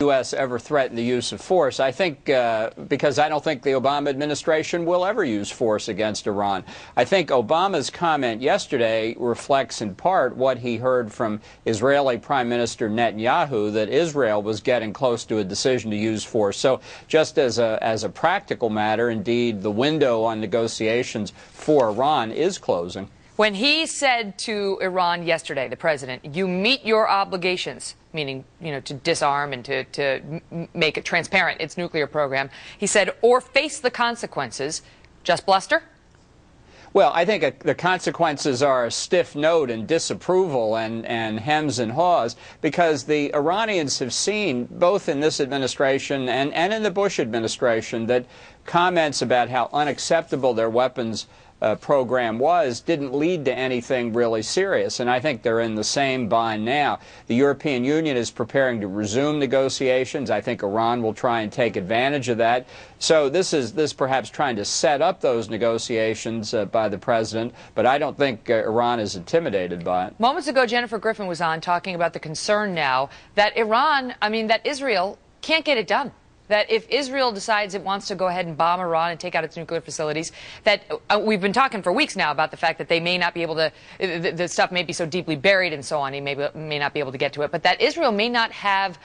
U.S. ever threatened the use of force. I think because I don't think the Obama administration will ever use force against Iran. I think Obama's comment yesterday reflects in part what he heard from Israeli Prime Minister Netanyahu, that Israel was getting close to a decision to use force. So just as a practical matter, indeed, the window on negotiations for Iran is closing. When he said to Iran yesterday, the president, you meet your obligations, meaning, to disarm and to make it transparent, its nuclear program, he said, or face the consequences. Just bluster? Well, I think the consequences are a stiff note and disapproval and hems and haws, because the Iranians have seen, both in this administration and in the Bush administration, that comments about how unacceptable their weapons program didn't lead to anything really serious, and I think they're in the same bind now. The European Union is preparing to resume negotiations. I think Iran will try and take advantage of that. So this perhaps trying to set up those negotiations by the president, but I don't think Iran is intimidated by it. Moments ago, Jennifer Griffin was on talking about the concern now that that Israel can't get it done. That if Israel decides it wants to go ahead and bomb Iran and take out its nuclear facilities, that we've been talking for weeks now about the fact that they may not be able to, the stuff may be so deeply buried and so on, he may not be able to get to it, but that Israel may not have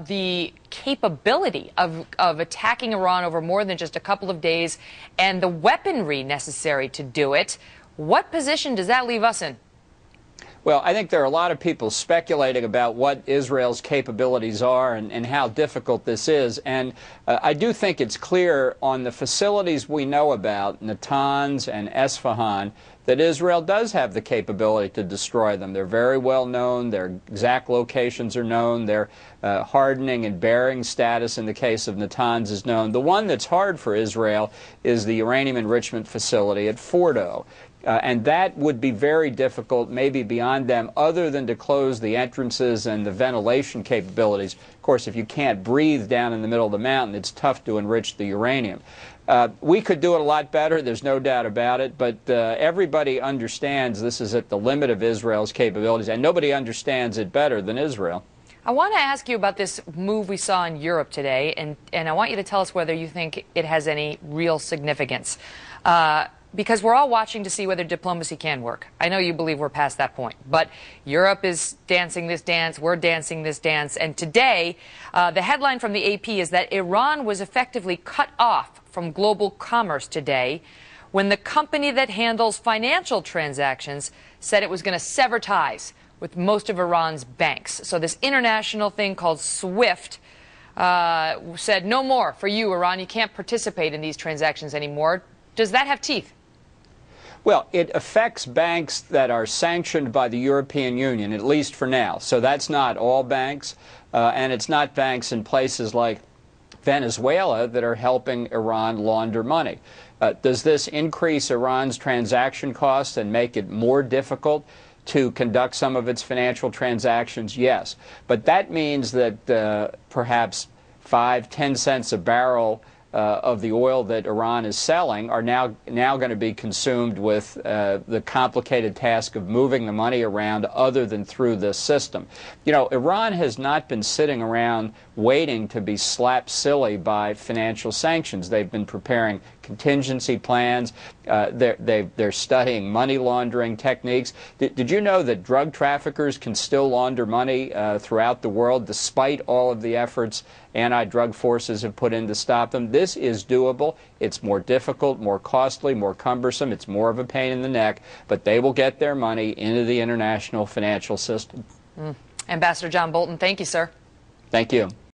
the capability of attacking Iran over more than just a couple of days and the weaponry necessary to do it. What position does that leave us in? Well, I think there are a lot of people speculating about what Israel's capabilities are and how difficult this is. And I do think it's clear on the facilities we know about, Natanz and Esfahan, that Israel does have the capability to destroy them. They're very well known. Their exact locations are known. Their hardening and bearing status in the case of Natanz is known. The one that's hard for Israel is the uranium enrichment facility at Fordo. And that would be very difficult, maybe beyond them, other than to close the entrances and the ventilation capabilities. Of course, if you can't breathe down in the middle of the mountain, it's tough to enrich the uranium. We could do it a lot better, there's no doubt about it, but everybody understands this is at the limit of Israel's capabilities, and nobody understands it better than Israel. I want to ask you about this move we saw in Europe today, and I want you to tell us whether you think it has any real significance. Because we're all watching to see whether diplomacy can work. I know you believe we're past that point, but Europe is dancing this dance, we're dancing this dance, and today the headline from the AP is that Iran was effectively cut off from global commerce today when the company that handles financial transactions said it was going to sever ties with most of Iran's banks. So this international thing called SWIFT said no more for you, Iran. You can't participate in these transactions anymore. Does that have teeth? Well, it affects banks that are sanctioned by the European Union, at least for now. So that's not all banks, and it's not banks in places like Venezuela that are helping Iran launder money. Does this increase Iran's transaction costs and make it more difficult to conduct some of its financial transactions? Yes. But that means that perhaps 5–10 cents a barrel of the oil that Iran is selling are now going to be consumed with the complicated task of moving the money around other than through this system. Iran has not been sitting around waiting to be slapped silly by financial sanctions. They've been preparing contingency plans. They're studying money laundering techniques. Did you know that drug traffickers can still launder money throughout the world despite all of the efforts anti-drug forces have put in to stop them? This is doable. It's more difficult, more costly, more cumbersome. It's more of a pain in the neck, but they will get their money into the international financial system. Ambassador John Bolton, thank you, sir. Thank you.